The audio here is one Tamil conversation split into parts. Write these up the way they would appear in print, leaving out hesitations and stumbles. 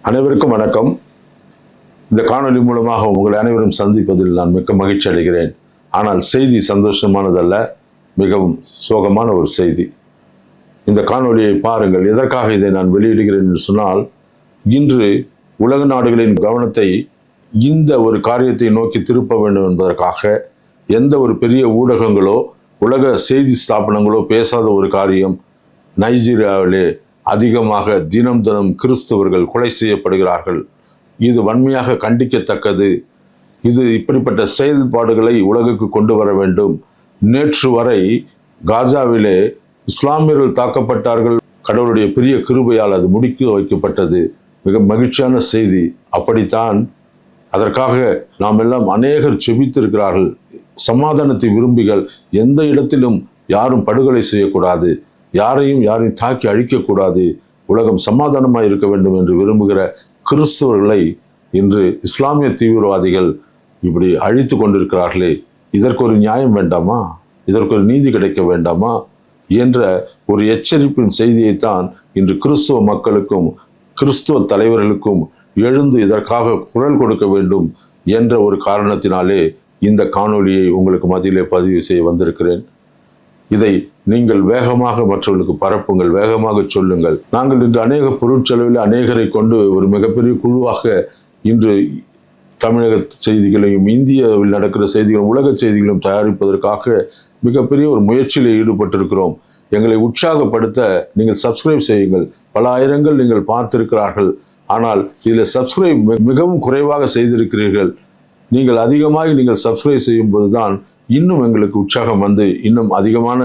அனைவருக்கும் வணக்கம். இந்த காணொலி மூலமாக உங்களை அனைவரும் சந்திப்பதில் நான் மிக்க மகிழ்ச்சி அடைகிறேன். ஆனால் செய்தி சந்தோஷமானதல்ல, மிகவும் சோகமான ஒரு செய்தி. இந்த காணொலியை பாருங்கள். எதற்காக இதை நான் வெளியிடுகிறேன் என்று சொன்னால், இன்று உலக நாடுகளின் கவனத்தை இந்த ஒரு காரியத்தை நோக்கி திருப்ப வேண்டும் என்பதற்காக எந்த ஒரு பெரிய ஊடகங்களோ உலக செய்தி ஸ்தாபனங்களோ பேசாத ஒரு காரியம். நைஜீரியாவிலே அதிகமாக தினம் கிறிஸ்தவர்கள் கொலை செய்யப்படுகிறார்கள். இது வன்மையாக கண்டிக்கத்தக்கது. இது இப்படிப்பட்ட செயல்பாடுகளை உலகுக்கு கொண்டு வர வேண்டும். நேற்று வரை காசாவிலே இஸ்லாமியர்கள் தாக்கப்பட்டார்கள். கடவுளுடைய பெரிய கிருபையால் அது முடிக்க வைக்கப்பட்டது. மிக மகிழ்ச்சியான செய்தி. அப்படித்தான் அதற்காக நாம் எல்லாம் அநேகர் செபித்திருக்கிறார்கள். சமாதானத்தை விரும்பிகள் எந்த இடத்திலும் யாரும் படுகொலை செய்யக்கூடாது, யாரையும் தாக்கி அழிக்கக்கூடாது, உலகம் சமாதானமாக இருக்க வேண்டும் என்று விரும்புகிற கிறிஸ்தவர்களை இன்று இஸ்லாமிய தீவிரவாதிகள் இப்படி அழித்து கொண்டிருக்கிறார்களே, இதற்கு ஒரு நியாயம் வேண்டாமா? இதற்கு ஒரு நீதி கிடைக்க வேண்டாமா என்ற ஒரு எச்சரிப்பின் செய்தியைத்தான் இன்று கிறிஸ்துவ மக்களுக்கும் கிறிஸ்துவ தலைவர்களுக்கும் எழுந்து இதற்காக குரல் கொடுக்க வேண்டும் என்ற ஒரு காரணத்தினாலே இந்த காணொலியை உங்களுக்கு மத்தியிலே பதிவு செய்ய வந்திருக்கிறேன். இதை நீங்கள் வேகமாக மற்றவர்களுக்கு பரப்புங்கள், வேகமாக சொல்லுங்கள். நாங்கள் இன்று அநேக பொருட்செலவில் அநேகரை கொண்டு ஒரு மிகப்பெரிய குழுவாக இன்று தமிழக செய்திகளையும் இந்தியாவில் நடக்கிற செய்திகளும் உலக செய்திகளும் தயாரிப்பதற்காக மிகப்பெரிய ஒரு முயற்சியில் ஈடுபட்டிருக்கிறோம். எங்களை உற்சாகப்படுத்த நீங்கள் சப்ஸ்கிரைப் செய்யுங்கள். பல ஆயிரங்கள் நீங்கள் பார்த்திருக்கிறார்கள். ஆனால் இதில் சப்ஸ்கிரைப் மிகவும் குறைவாக செய்திருக்கிறீர்கள். நீங்கள் அதிகமாக நீங்கள் சப்ஸ்கிரைப் செய்யும் போதுதான் இன்னும் எங்களுக்கு உற்சாகம் வந்து இன்னும் அதிகமான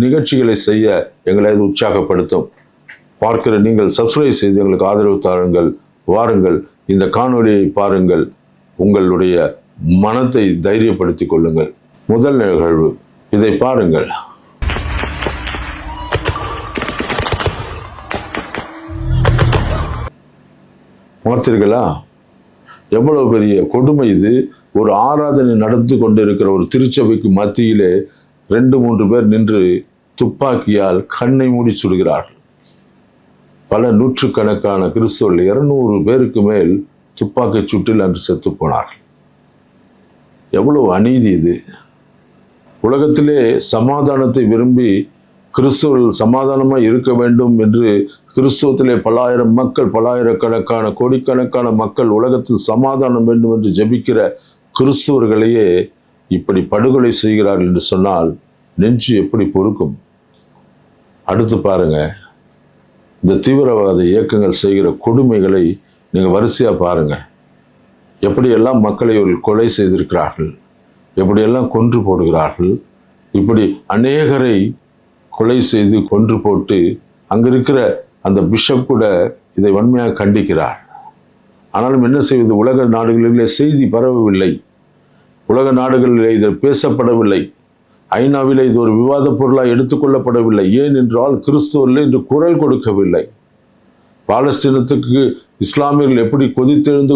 நிகழ்ச்சிகளை செய்ய எங்களை அது உற்சாகப்படுத்தும். பார்க்கிற நீங்கள் சப்ஸ்கிரைப் செய்து எங்களுக்கு ஆதரவு தாருங்கள். வாருங்கள், இந்த காணொலியை பாருங்கள். உங்களுடைய மனத்தை தைரியப்படுத்திக் கொள்ளுங்கள். முதல் நிகழ்வு, இதை பாருங்கள். பார்த்தீர்களா? எவ்வளவு பெரிய கொடுமை இது! ஒரு ஆராதனை நடந்து கொண்டிருக்கிற ஒரு திருச்சபைக்கு மத்தியிலே 2-3 பேர் நின்று துப்பாக்கியால் கண்ணை மூடி சுடுகிறார்கள். பல நூற்றுக்கணக்கான கிறிஸ்தவர்கள் 200 பேருக்கு மேல் துப்பாக்கி சூட்டில் அன்று செத்து போனார்கள். எவ்வளவு அநீதி இது! உலகத்திலே சமாதானத்தை விரும்பி கிறிஸ்தவர்கள் சமாதானமாக இருக்க வேண்டும் என்று கிறிஸ்துவத்திலே பல்லாயிரம் மக்கள், பல்லாயிரக்கணக்கான கோடிக்கணக்கான மக்கள் உலகத்தில் சமாதானம் வேண்டும் என்று ஜெபிக்கிற கிறிஸ்துவர்களையே இப்படி படுகொலை செய்கிறார்கள் என்று சொன்னால் நெஞ்சு எப்படி பொறுக்கும்? அடுத்து பாருங்க, இந்த தீவிரவாத இயக்கங்கள் செய்கிற கொடுமைகளை நீங்கள் வரிசையாக பாருங்க. எப்படியெல்லாம் மக்களை கொலை செய்திருக்கிறார்கள், எப்படியெல்லாம் கொன்று போடுகிறார்கள். இப்படி அநேகரை கொலை செய்து கொன்று போட்டு அங்கே இருக்கிற அந்த பிஷப் கூட இதை வன்மையாக கண்டிக்கிறார். ஆனாலும் என்ன செய்வது? உலக நாடுகளிலே செய்தி பரவவில்லை, உலக நாடுகளிலே இது பேசப்படவில்லை, ஐநாவிலே இது ஒரு விவாத பொருளாக எடுத்துக்கொள்ளப்படவில்லை. ஏன் என்றால் கிறிஸ்துவர்கள் இன்று குரல் கொடுக்கவில்லை. பாலஸ்தீனத்துக்கு இஸ்லாமியர்கள் எப்படி கொதித்தெழுந்து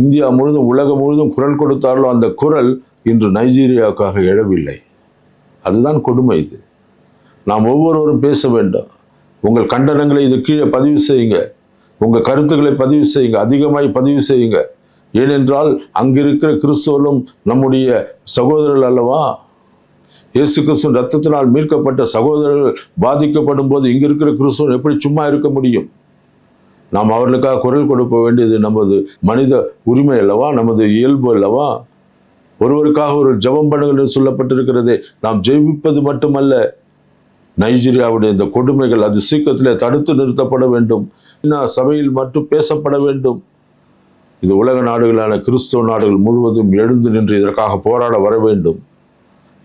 இந்தியா முழுதும் உலகம் முழுதும் குரல் கொடுத்தார்களோ அந்த குரல் இன்று நைஜீரியாவுக்காக எழவில்லை. அதுதான் கொடுமை. இது நாம் ஒவ்வொருவரும் பேச வேண்டும். உங்கள் கண்டனங்களை இது கீழே பதிவு செய்யுங்க, உங்கள் கருத்துக்களை பதிவு செய்யுங்க, அதிகமாய் பதிவு செய்யுங்க. ஏனென்றால் அங்கிருக்கிற கிறிஸ்தவர்களும் நம்முடைய சகோதரர்கள் அல்லவா? இயேசு கிறிஸ்துவின் ரத்தத்தினால் மீட்கப்பட்ட சகோதரர்கள் பாதிக்கப்படும் போது இங்கிருக்கிற கிறிஸ்தவன் எப்படி சும்மா இருக்க முடியும்? நாம் அவர்களுக்காக குரல் கொடுக்க வேண்டியது நமது மனித உரிமை அல்லவா, நமது இயல்பு அல்லவா? ஒருவருக்காக ஒரு ஜெபம் பண்ணுங்கள் என்று சொல்லப்பட்டிருக்கிறதே. நாம் ஜெபிப்பது மட்டுமல்ல, நைஜீரியாவுடைய இந்த கொடுமைகள் அது சீக்கிரத்திலே தடுத்து நிறுத்தப்பட வேண்டும். சபையில் மட்டும் பேசப்பட வேண்டும். இது உலக நாடுகளான கிறிஸ்தவ நாடுகள் முழுவதும் எழுந்து நின்று இதற்காக போராட வர வேண்டும்.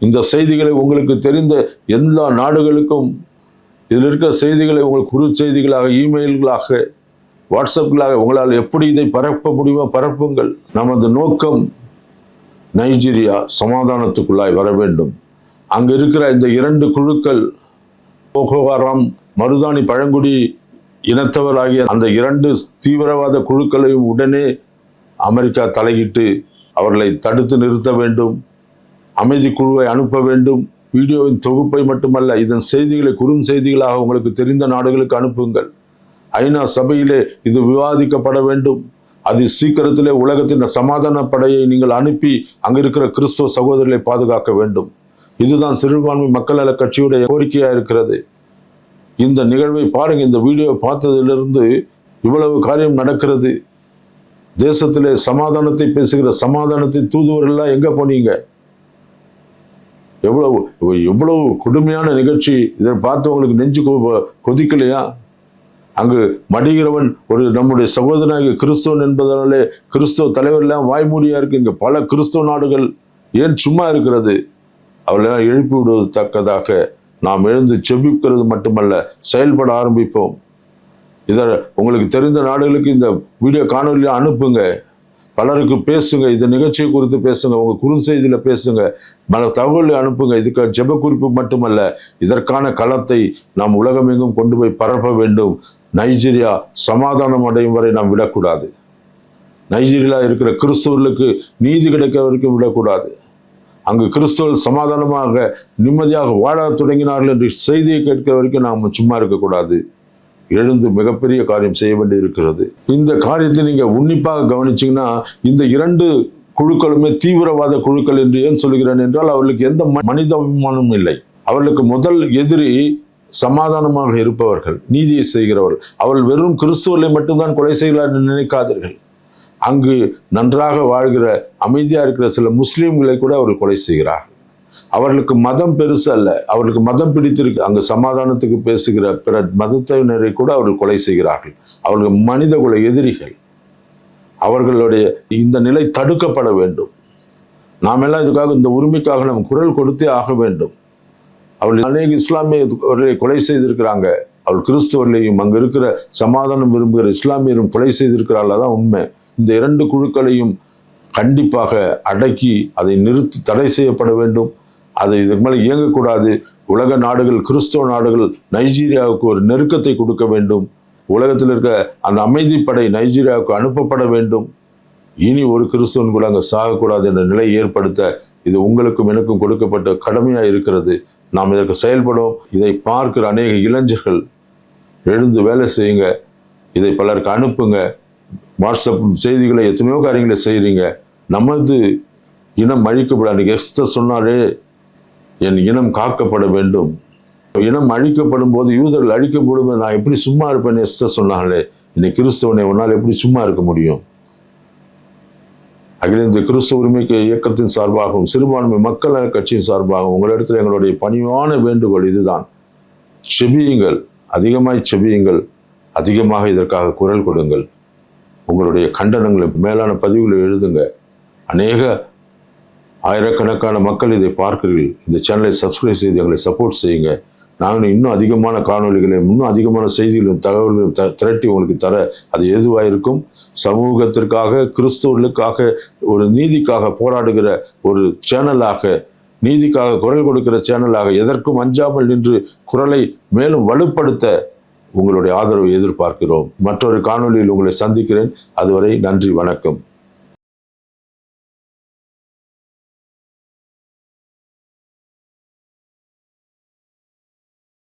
இந்த செய்திகளை உங்களுக்கு தெரிந்த எல்லா நாடுகளுக்கும் இதில் இருக்கிற செய்திகளை உங்களுக்கு குறு செய்திகளாக, இமெயில்களாக, வாட்ஸ்அப்களாக உங்களால் எப்படி இதை பரப்ப முடியுமோ பரப்புங்கள். நமது நோக்கம் நைஜீரியா சமாதானத்துக்குள்ளாய் வர வேண்டும். அங்கு இருக்கிற இந்த 2 குழுக்கள், போகோ ஹராம், மருதாணி பழங்குடி இனத்தவராகிய அந்த 2 தீவிரவாத குழுக்களையும் உடனே அமெரிக்கா தலையிட்டு அவர்களை தடுத்து நிறுத்த வேண்டும். அமைதி குழுவை அனுப்ப வேண்டும். வீடியோவின் தொகுப்பை மட்டுமல்ல, இதன் செய்திகளை குறுஞ்செய்திகளாக உங்களுக்கு தெரிந்த நாடுகளுக்கு அனுப்புங்கள். ஐநா சபையிலே இது விவாதிக்கப்பட வேண்டும். அது சீக்கிரத்திலே உலகத்தின் சமாதான படையை நீங்கள் அனுப்பி அங்க இருக்கிற கிறிஸ்துவ சகோதரர்களை பாதுகாக்க வேண்டும். இதுதான் சிறுபான்மை மக்கள் நல கட்சியுடைய கோரிக்கையா இருக்கிறது. இந்த நிகழ்வை பாருங்க. இந்த வீடியோ பார்த்ததிலிருந்து இவ்வளவு காரியம் நடக்கிறது. தேசத்திலே சமாதானத்தை பேசுகிற சமாதானத்தை தூதுவர்கள்லாம் எங்க போனீங்க? எவ்வளவு எவ்வளவு கொடுமையான நிகழ்ச்சி. இதை பார்த்தவங்களுக்கு நெஞ்சு கொதிக்கலையா? அங்கு மடிகிறவன் ஒரு நம்முடைய சகோதரனாகிய கிறிஸ்தவன் என்பதனாலே கிறிஸ்தவ தலைவர் எல்லாம் வாய்மூடியா இருக்கு. இங்க பல கிறிஸ்தவ நாடுகள் ஏன் சும்மா இருக்கிறது? அவர்களெல்லாம் எழுப்பி விடுவது தக்கதாக நாம் எழுந்து செபிக்கிறது மட்டுமல்ல, செயல்பட ஆரம்பிப்போம். இதை உங்களுக்கு தெரிந்த நாடுகளுக்கு இந்த வீடியோ காணொலியை அனுப்புங்க. பலருக்கு பேசுங்க. இந்த நிகழ்ச்சியை குறித்து பேசுங்க. உங்க குறுஞ்செய்தியில பேசுங்க. பல தகவலை அனுப்புங்க. இதுக்கு ஜெப குறிப்பு மட்டுமல்ல, இதற்கான களத்தை நாம் உலகமெங்கும் கொண்டு போய் பரப்ப வேண்டும். நைஜீரியா சமாதானம் அடையும் வரை நாம் விடக்கூடாது. நைஜீரியா இருக்கிற கிறிஸ்தவர்களுக்கு நீதி கிடைக்கிற வரைக்கும் விடக்கூடாது. அங்கு கிறிஸ்தவர்கள் சமாதானமாக நிம்மதியாக வாழ தொடங்கினார்கள் என்று செய்தியை கேட்கிற வரைக்கும் நாம் சும்மா இருக்கக்கூடாது. எழுந்து மிகப்பெரிய காரியம் செய்ய வேண்டி இருக்கிறது. இந்த காரியத்தை நீங்க உன்னிப்பாக கவனிச்சீங்கன்னா, இந்த 2 குழுக்களுமே தீவிரவாத குழுக்கள் என்று ஏன் சொல்கிறேன் என்றால், அவர்களுக்கு எந்த மனிதாபிமானமும் இல்லை. அவர்களுக்கு முதல் எதிரி சமாதானமாக இருப்பவர்கள், நீதியை செய்கிறவர்கள். அவர்கள் வெறும் கிறிஸ்துவர்களை மட்டும்தான் கொலை செய்கிறார் என்று நினைக்காதீர்கள். அங்கு நன்றாக வாழ்கிற அமைதியா இருக்கிற சில முஸ்லீம்களை கூட அவர்கள் கொலை செய்கிறார்கள். அவர்களுக்கு மதம் பெருசு அல்ல, அவர்களுக்கு மதம் பிடித்திருக்கு. அங்கு சமாதானத்துக்கு பேசுகிற பிற மதத்தினரை கூட அவர்கள் கொலை செய்கிறார்கள். அவர்கள் மனித குல எதிரிகள். அவர்களுடைய இந்த நிலை தடுக்கப்பட வேண்டும். நாம் எல்லாம் இதுக்காக, இந்த உரிமைக்காக நாம் குரல் கொடுத்தே ஆக வேண்டும். அவர்கள் அநேக இஸ்லாமியர்களை கொலை செய்திருக்கிறாங்க. அவள் கிறிஸ்தவர்களையும் அங்கு இருக்கிற சமாதானம் விரும்புகிற இஸ்லாமியரும் கொலை செய்திருக்கிறாள். அதான் உண்மை. இந்த 2 குழுக்களையும் கண்டிப்பாக அடக்கி அதை நிறுத்தி தடை செய்யப்பட வேண்டும். அது இதுக்கு மேலே இயங்கக்கூடாது. உலக நாடுகள், கிறிஸ்தவ நாடுகள் நைஜீரியாவுக்கு ஒரு நெருக்கத்தை கொடுக்க வேண்டும். உலகத்தில் இருக்க அந்த அமைதிப்படை நைஜீரியாவுக்கு அனுப்பப்பட வேண்டும். இனி ஒரு கிறிஸ்தவன் கூட அங்கே சாகக்கூடாது என்ற நிலையை ஏற்படுத்த இது உங்களுக்கும் எனக்கும் கொடுக்கப்பட்ட கடமையாக இருக்கிறது. நாம் இதற்கு செயல்படும். இதை பார்க்கிற அநேக இளைஞர்கள் எழுந்து வேலை செய்யுங்க. இதை பலருக்கு அனுப்புங்க. வாட்ஸ்அப் செய்திகளை எத்தனையோ காரியங்களை செய்கிறீங்க. நமது இனம் அழிக்கப்பட, அன்றைக்கி எஸ்தர் சொன்னாலே என் இனம் காக்கப்பட வேண்டும். இனம் அழிக்கப்படும் போது, யூதர்கள் அழிக்கப்படும் போது நான் எப்படி சும்மா இருப்பேன்னு எஸ்தர் சொன்னாங்களே, இன்னைக்கு கிறிஸ்தவனை உன்னால் எப்படி சும்மா இருக்க முடியும்? அகில இந்திய கிறிஸ்தவ உரிமை இயக்கத்தின் சார்பாகவும் சிறுபான்மை மக்கள் நல கட்சியின் சார்பாகவும் உங்களிடத்தில் எங்களுடைய பணிவான வேண்டுகோள் இதுதான். செபியுங்கள், அதிகமாய் செபியுங்கள், அதிகமாக இதற்காக குரல் கொடுங்கள். உங்களுடைய கண்டனங்களை மேலான பதிவுகளை எழுதுங்க. அநேக ஆயிரக்கணக்கான மக்கள் இதை பார்க்கிறீர்கள். இந்த சேனலை சப்ஸ்கிரைப் செய்து எங்களை சப்போர்ட் செய்யுங்க. நாங்கள் இன்னும் அதிகமான காணொலிகளையும் இன்னும் அதிகமான செய்திகளையும் தகவல்களையும் திரட்டி உங்களுக்கு தர அது எதுவாக இருக்கும். சமூகத்திற்காக, கிறிஸ்தவர்களுக்காக, ஒரு நீதிக்காக போராடுகிற ஒரு சேனலாக, நீதிக்காக குரல் கொடுக்கிற சேனலாக, எதற்கும் அஞ்சாமல் நின்று குரலை மேலும் வலுப்படுத்த உங்களுடைய ஆதரவை எதிர்பார்க்கிறோம். மற்றொரு காணொலியில் உங்களை சந்திக்கிறேன். அதுவரை நன்றி, வணக்கம்.